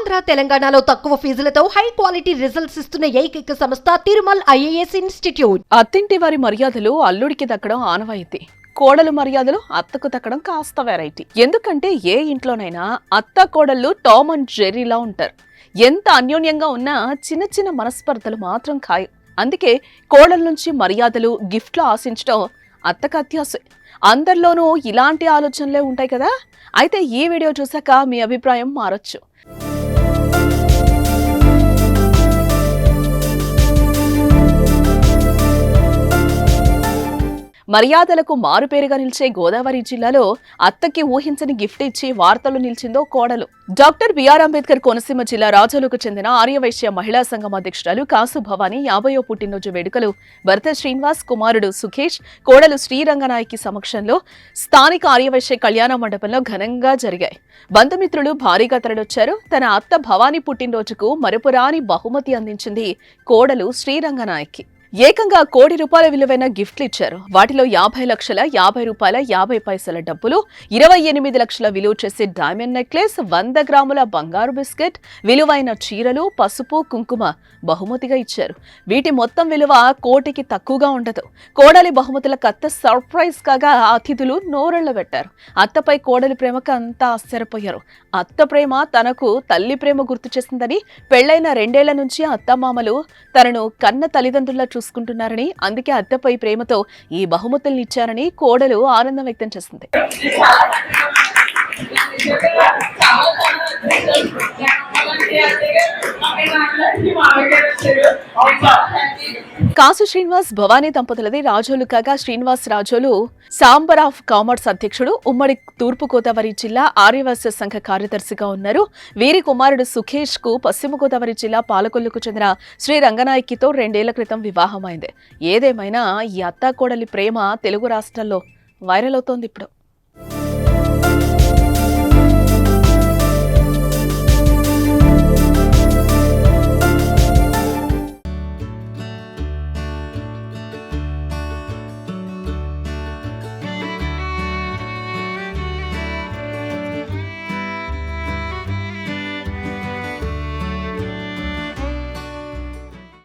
ఆంధ్ర తెలంగాణలో తక్కువ ఫీజులతో high quality results ఇస్తున్న ఏకైక సంస్థ తిరుమల్ ఐఏఎస్ ఇన్స్టిట్యూట్. అత్తింటి వారి మర్యాదలు అల్లుడికి దక్కడం ఆనవాయితీ, కోడలు మర్యాదలు అత్తకు దక్కడం కాస్త వెరైటీ. ఎందుకంటే ఏ ఇంట్లోనైనా అత్త కోడళ్ళు టామ్ అండ్ జెర్రీలా ఉంటారు. ఎంత అన్యోన్యంగా ఉన్నా చిన్న చిన్న మనస్పర్ధలు మాత్రం ఖాయం. అందుకే కోడల నుంచి మర్యాదలు, గిఫ్ట్లు ఆశించడం అత్తకు అత్యాశే. అందరిలోనూ ఇలాంటి ఆలోచనలే ఉంటాయి కదా. అయితే ఈ వీడియో చూసాక మీ అభిప్రాయం మారొచ్చు. మర్యాదలకు మారుపేరుగా నిలిచే గోదావరి జిల్లాలో అత్తకి ఊహించని గిఫ్ట్ ఇచ్చి వార్తలు నిలిచిందో కోడలు. డాక్టర్ బిఆర్ అంబేద్కర్ కోనసీమ జిల్లా రాజోలుకు చెందిన ఆర్యవైశ్య మహిళా సంఘం అధ్యక్షురాలు కాసు భవానీ 50వ పుట్టినరోజు వేడుకలు భర్త శ్రీనివాస్, కుమారుడు సుఖేష్, కోడలు శ్రీరంగనాయకి సమక్షంలో స్థానిక ఆర్యవైశ్య కళ్యాణ మండపంలో ఘనంగా జరిగాయి. బంధుమిత్రులు భారీగా తరలొచ్చారు. తన అత్త భవానీ పుట్టినరోజుకు మరపురాని బహుమతి అందించింది కోడలు శ్రీరంగనాయకి. ఏకంగా ₹1 కోటి విలువైన గిఫ్ట్లు ఇచ్చారు. వాటిలో 50 లక్షల 50 రూపాయల 50 పైసల డబ్బులు, 28 లక్షల విలువ చేసే డైమండ్ నెక్లెస్, 100 గ్రాముల బంగారు బిస్కెట్, విలువైన చీరలు, పసుపు, కుంకుమ బహుమతిగా ఇచ్చారు. వీటి మొత్తం విలువ కోటికి తక్కువగా ఉండదు. కోడలి బహుమతులకు అత్త సర్ప్రైజ్ కాగా అతిథులు నోరెళ్ల పెట్టారు. అత్తపై కోడలి ప్రేమకు అంతా ఆశ్చర్యపోయారు. అత్త ప్రేమ తనకు తల్లి ప్రేమ గుర్తు చేసిందని, పెళ్లైన 2 ఏళ్ల నుంచి అత్తమామలు తనను కన్న తల్లిదండ్రుల చూసుకుంటున్నారని, అందుకే అత్తపై ప్రేమతో ఈ బహుమతుల్ని ఇచ్చారని కోడలు ఆనందం వ్యక్తం చేసింది. కాసు శ్రీనివాస్ భవానీ దంపతులది రాజోలు కాగా, Srinivas Razole chamber of commerce అధ్యక్షుడు, ఉమ్మడి తూర్పుగోదావరి జిల్లా ఆర్యవైశ్య సంఘ కార్యదర్శిగా ఉన్నారు. వీరి కుమారుడు సుఖేష్ కు పశ్చిమ గోదావరి జిల్లా పాలకొల్లుకు చెందిన శ్రీ రంగనాయకితో 2 ఏళ్ల క్రితం వివాహమైంది. ఏదేమైనా ఈ అత్తాకోడలి ప్రేమ తెలుగు రాష్ట్రాల్లో వైరల్ అవుతోంది ఇప్పుడు.